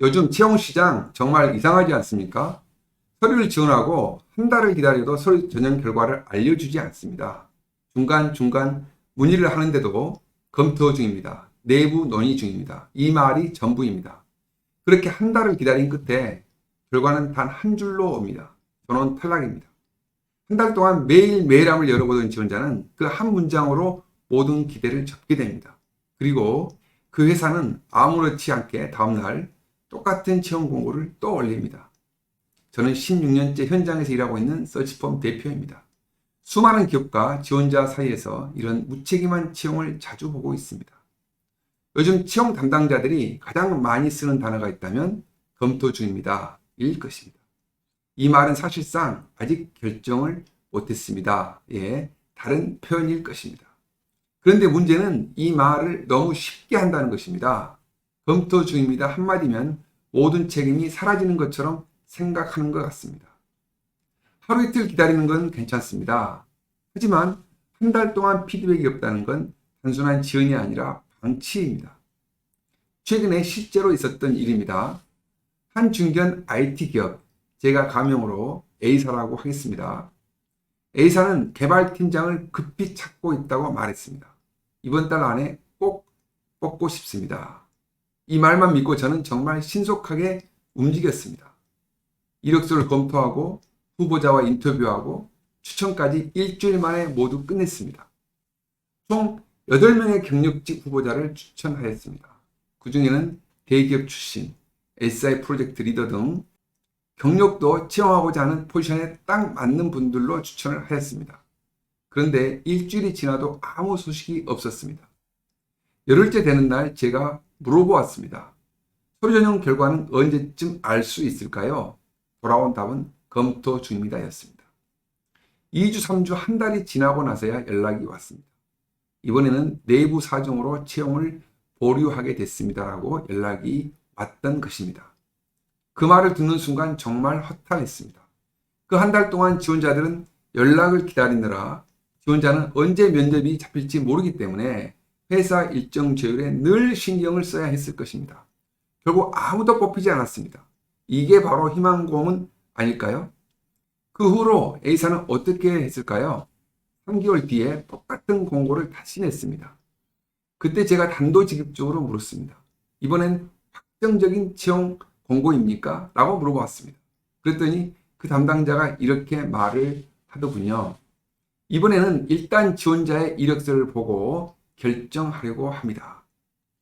요즘 채용시장 정말 이상하지 않습니까? 서류를 지원하고 한 달을 기다려도 서류 전형 결과를 알려주지 않습니다. 중간중간 문의를 하는데도 검토 중입니다. 내부 논의 중입니다. 이 말이 전부입니다. 그렇게 한 달을 기다린 끝에 결과는 단 한 줄로 옵니다. 저는 탈락입니다. 한 달 동안 매일 메일함을 열어보던 지원자는 그 한 문장으로 모든 기대를 접게 됩니다. 그리고 그 회사는 아무렇지 않게 다음날 똑같은 채용 공고를 또 올립니다. 저는 16년째 현장에서 일하고 있는 서치펌 대표입니다. 수많은 기업과 지원자 사이에서 이런 무책임한 채용을 자주 보고 있습니다. 요즘 채용 담당자들이 가장 많이 쓰는 단어가 있다면 검토 중입니다. 일 것입니다. 이 말은 사실상 아직 결정을 못했습니다. 예, 다른 표현일 것입니다. 그런데 문제는 이 말을 너무 쉽게 한다는 것입니다. 검토 중입니다 한마디면 모든 책임이 사라지는 것처럼 생각하는 것 같습니다. 하루 이틀 기다리는 건 괜찮습니다. 하지만 한 달 동안 피드백이 없다는 건 단순한 지연이 아니라 방치입니다. 최근에 실제로 있었던 일입니다. 한 중견 IT 기업, 제가 가명으로 A사라고 하겠습니다. A사는 개발팀장을 급히 찾고 있다고 말했습니다. 이번 달 안에 꼭 뽑고 싶습니다. 이 말만 믿고 저는 정말 신속하게 움직였습니다. 이력서를 검토하고 후보자와 인터뷰하고 추천까지 일주일 만에 모두 끝냈습니다. 총 8명의 경력직 후보자를 추천하였습니다. 그 중에는 대기업 출신, SI 프로젝트 리더 등 경력도 채용하고자 하는 포지션에 딱 맞는 분들로 추천을 하였습니다. 그런데 일주일이 지나도 아무 소식이 없었습니다. 열흘째 되는 날 제가 물어보았습니다. 서류 전형 결과는 언제쯤 알 수 있을까요? 돌아온 답은 검토 중입니다 였습니다. 2주, 3주, 한 달이 지나고 나서야 연락이 왔습니다. 이번에는 내부 사정으로 채용을 보류하게 됐습니다라고 연락이 왔던 것입니다. 그 말을 듣는 순간 정말 허탈했습니다. 그 한 달 동안 지원자들은 연락을 기다리느라 지원자는 언제 면접이 잡힐지 모르기 때문에 회사 일정 조율에 늘 신경을 써야 했을 것입니다. 결국 아무도 뽑히지 않았습니다. 이게 바로 희망고문 아닐까요? 그 후로 A사는 어떻게 했을까요? 3개월 뒤에 똑같은 공고를 다시 냈습니다. 그때 제가 단도직입적으로 물었습니다. 이번엔 확정적인 채용 공고입니까? 라고 물어봤습니다. 그랬더니 그 담당자가 이렇게 말을 하더군요. 이번에는 일단 지원자의 이력서를 보고 결정하려고 합니다.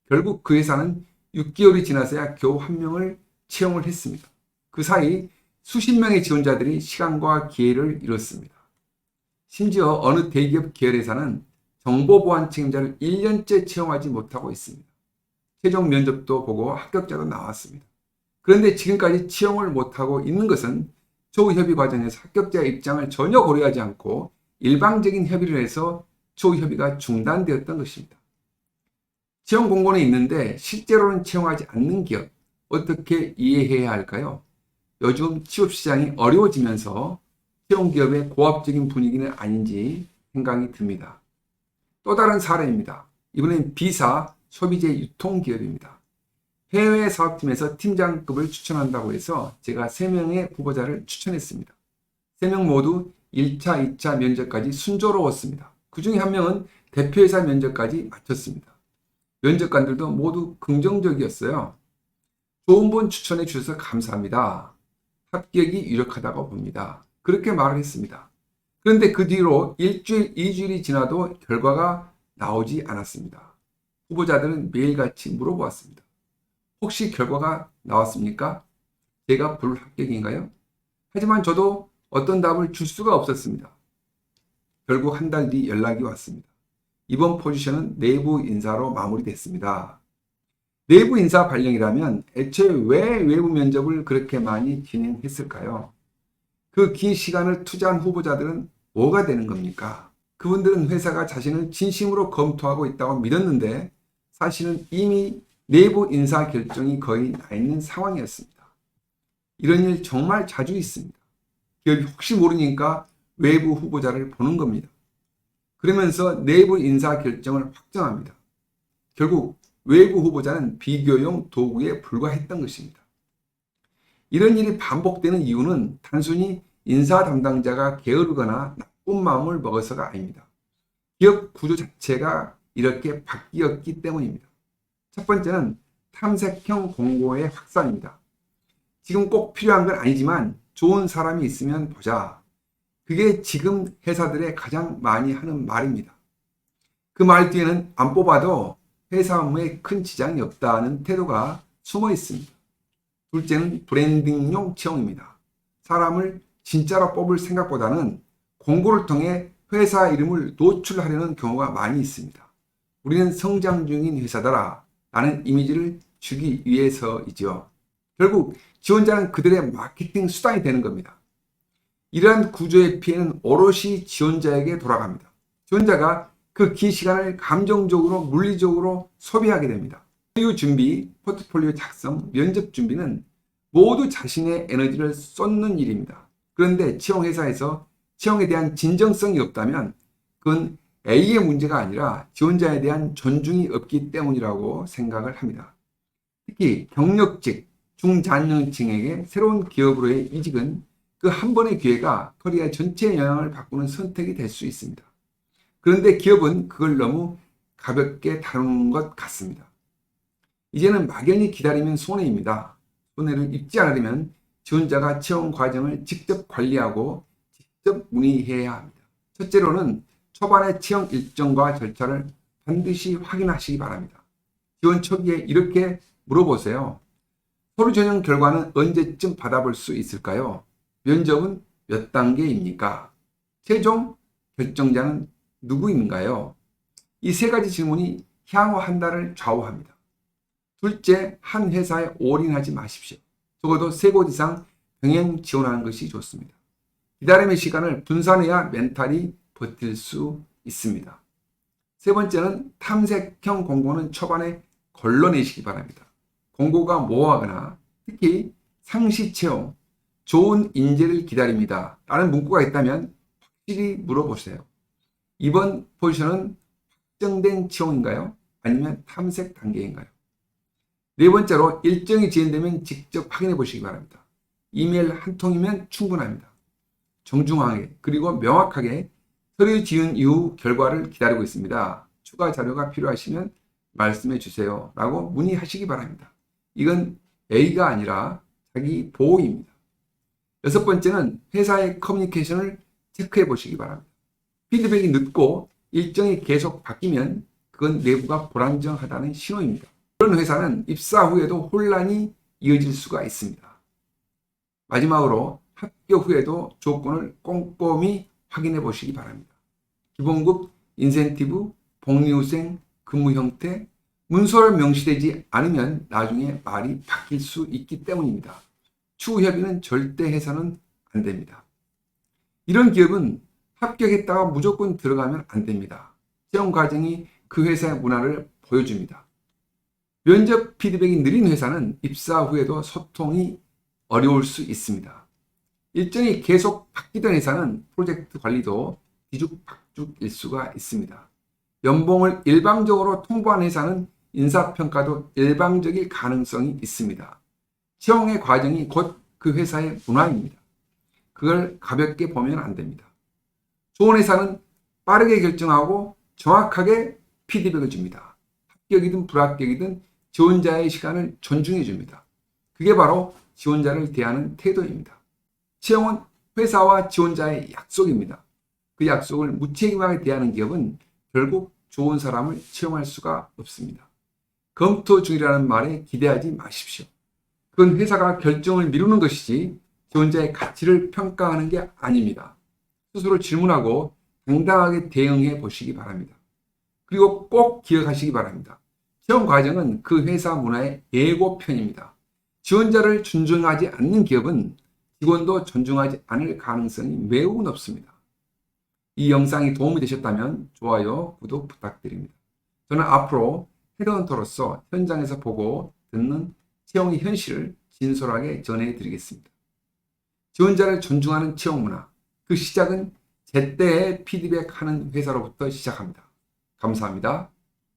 결국 그 회사는 6개월이 지나서야 겨우 한 명을 채용을 했습니다. 그 사이 수십 명의 지원자들이 시간과 기회를 잃었습니다. 심지어 어느 대기업 계열회사는 정보보안 책임자를 1년째 채용하지 못하고 있습니다. 최종 면접도 보고 합격자도 나왔습니다. 그런데 지금까지 채용을 못하고 있는 것은 조협의 과정에서 합격자의 입장을 전혀 고려하지 않고 일방적인 협의를 해서 조협의가 중단되었던 것입니다. 채용 공고는 있는데 실제로는 채용하지 않는 기업, 어떻게 이해해야 할까요? 요즘 취업시장이 어려워지면서 채용 기업의 고압적인 분위기는 아닌지 생각이 듭니다. 또 다른 사례입니다. 이번엔 B사 소비재 유통기업입니다. 해외 사업팀에서 팀장급을 추천한다고 해서 제가 3명의 후보자를 추천했습니다. 3명 모두 1차, 2차 면접까지 순조로웠습니다. 그 중에 한 명은 대표이사 면접까지 마쳤습니다. 면접관들도 모두 긍정적이었어요. 좋은 분 추천해 주셔서 감사합니다. 합격이 유력하다고 봅니다. 그렇게 말을 했습니다. 그런데 그 뒤로 일주일, 2주일이 지나도 결과가 나오지 않았습니다. 후보자들은 매일같이 물어보았습니다. 혹시 결과가 나왔습니까? 제가 불합격인가요? 하지만 저도 어떤 답을 줄 수가 없었습니다. 결국 한 달 뒤 연락이 왔습니다. 이번 포지션은 내부 인사로 마무리됐습니다. 내부 인사 발령이라면 애초에 왜 외부 면접을 그렇게 많이 진행했을까요? 그 긴 시간을 투자한 후보자들은 뭐가 되는 겁니까? 그분들은 회사가 자신을 진심으로 검토하고 있다고 믿었는데 사실은 이미 내부 인사 결정이 거의 나 있는 상황이었습니다. 이런 일 정말 자주 있습니다. 기업이 혹시 모르니까 외부 후보자를 보는 겁니다. 그러면서 내부 인사 결정을 확정합니다. 결국 외부 후보자는 비교용 도구에 불과했던 것입니다. 이런 일이 반복되는 이유는 단순히 인사 담당자가 게으르거나 나쁜 마음을 먹어서가 아닙니다. 기업 구조 자체가 이렇게 바뀌었기 때문입니다. 첫 번째는 탐색형 공고의 확산입니다. 지금 꼭 필요한 건 아니지만 좋은 사람이 있으면 보자. 그게 지금 회사들의 가장 많이 하는 말입니다. 그 말 뒤에는 안 뽑아도 회사 업무에 큰 지장이 없다는 태도가 숨어 있습니다. 둘째는 브랜딩용 채용입니다. 사람을 진짜로 뽑을 생각보다는 공고를 통해 회사 이름을 노출하려는 경우가 많이 있습니다. 우리는 성장 중인 회사다라 라는 이미지를 주기 위해서이죠. 결국 지원자는 그들의 마케팅 수단이 되는 겁니다. 이러한 구조의 피해는 오롯이 지원자에게 돌아갑니다. 지원자가 그 긴 시간을 감정적으로 물리적으로 소비하게 됩니다. 서류 준비, 포트폴리오 작성, 면접 준비는 모두 자신의 에너지를 쏟는 일입니다. 그런데 채용회사에서 채용에 대한 진정성이 없다면 그건 A의 문제가 아니라 지원자에 대한 존중이 없기 때문이라고 생각을 합니다. 특히 경력직, 중장년층에게 새로운 기업으로의 이직은 그 한 번의 기회가 커리어 전체의 영향을 바꾸는 선택이 될 수 있습니다. 그런데 기업은 그걸 너무 가볍게 다루는 것 같습니다. 이제는 막연히 기다리면 손해입니다. 손해를 입지 않으려면 지원자가 채용 과정을 직접 관리하고 직접 문의해야 합니다. 첫째로는 초반의 채용 일정과 절차를 반드시 확인하시기 바랍니다. 지원 초기에 이렇게 물어보세요. 서류 전형 결과는 언제쯤 받아볼 수 있을까요? 면접은 몇 단계입니까? 최종 결정자는 누구인가요? 이 세 가지 질문이 향후 한 달을 좌우합니다. 둘째, 한 회사에 올인하지 마십시오. 적어도 3곳 이상 병행 지원하는 것이 좋습니다. 기다림의 시간을 분산해야 멘탈이 버틸 수 있습니다. 세 번째는 탐색형 공고는 초반에 걸러내시기 바랍니다. 공고가 모호하거나 특히 상시 채용, 좋은 인재를 기다립니다 라는 문구가 있다면 확실히 물어보세요. 이번 포지션은 확정된 채용인가요? 아니면 탐색 단계인가요? 네 번째로 일정이 지연되면 직접 확인해 보시기 바랍니다. 이메일 한 통이면 충분합니다. 정중하게 그리고 명확하게 서류 지은 이후 결과를 기다리고 있습니다. 추가 자료가 필요하시면 말씀해 주세요 라고 문의하시기 바랍니다. 이건 A가 아니라 자기 보호입니다. 여섯 번째는 회사의 커뮤니케이션을 체크해 보시기 바랍니다. 피드백이 늦고 일정이 계속 바뀌면 그건 내부가 불안정하다는 신호입니다. 그런 회사는 입사 후에도 혼란이 이어질 수가 있습니다. 마지막으로 합격 후에도 조건을 꼼꼼히 확인해 보시기 바랍니다. 기본급, 인센티브, 복리후생, 근무 형태, 문서로 명시되지 않으면 나중에 말이 바뀔 수 있기 때문입니다. 추후 협의는 절대 해서는 안 됩니다. 이런 기업은 합격했다가 무조건 들어가면 안 됩니다. 채용 과정이 그 회사의 문화를 보여줍니다. 면접 피드백이 느린 회사는 입사 후에도 소통이 어려울 수 있습니다. 일정이 계속 바뀌던 회사는 프로젝트 관리도 뒤죽박죽일 수가 있습니다. 연봉을 일방적으로 통보한 회사는 인사평가도 일방적일 가능성이 있습니다. 채용의 과정이 곧 그 회사의 문화입니다. 그걸 가볍게 보면 안 됩니다. 좋은 회사는 빠르게 결정하고 정확하게 피드백을 줍니다. 합격이든 불합격이든 지원자의 시간을 존중해 줍니다. 그게 바로 지원자를 대하는 태도입니다. 채용은 회사와 지원자의 약속입니다. 그 약속을 무책임하게 대하는 기업은 결국 좋은 사람을 채용할 수가 없습니다. 검토 중이라는 말에 기대하지 마십시오. 그건 회사가 결정을 미루는 것이지 지원자의 가치를 평가하는 게 아닙니다. 스스로 질문하고 당당하게 대응해 보시기 바랍니다. 그리고 꼭 기억하시기 바랍니다. 채용 과정은 그 회사 문화의 예고편입니다. 지원자를 존중하지 않는 기업은 직원도 존중하지 않을 가능성이 매우 높습니다. 이 영상이 도움이 되셨다면 좋아요, 구독 부탁드립니다. 저는 앞으로 헤드헌터로서 현장에서 보고 듣는 채용의 현실을 진솔하게 전해드리겠습니다. 지원자를 존중하는 채용 문화, 그 시작은 제때에 피드백하는 회사로부터 시작합니다. 감사합니다.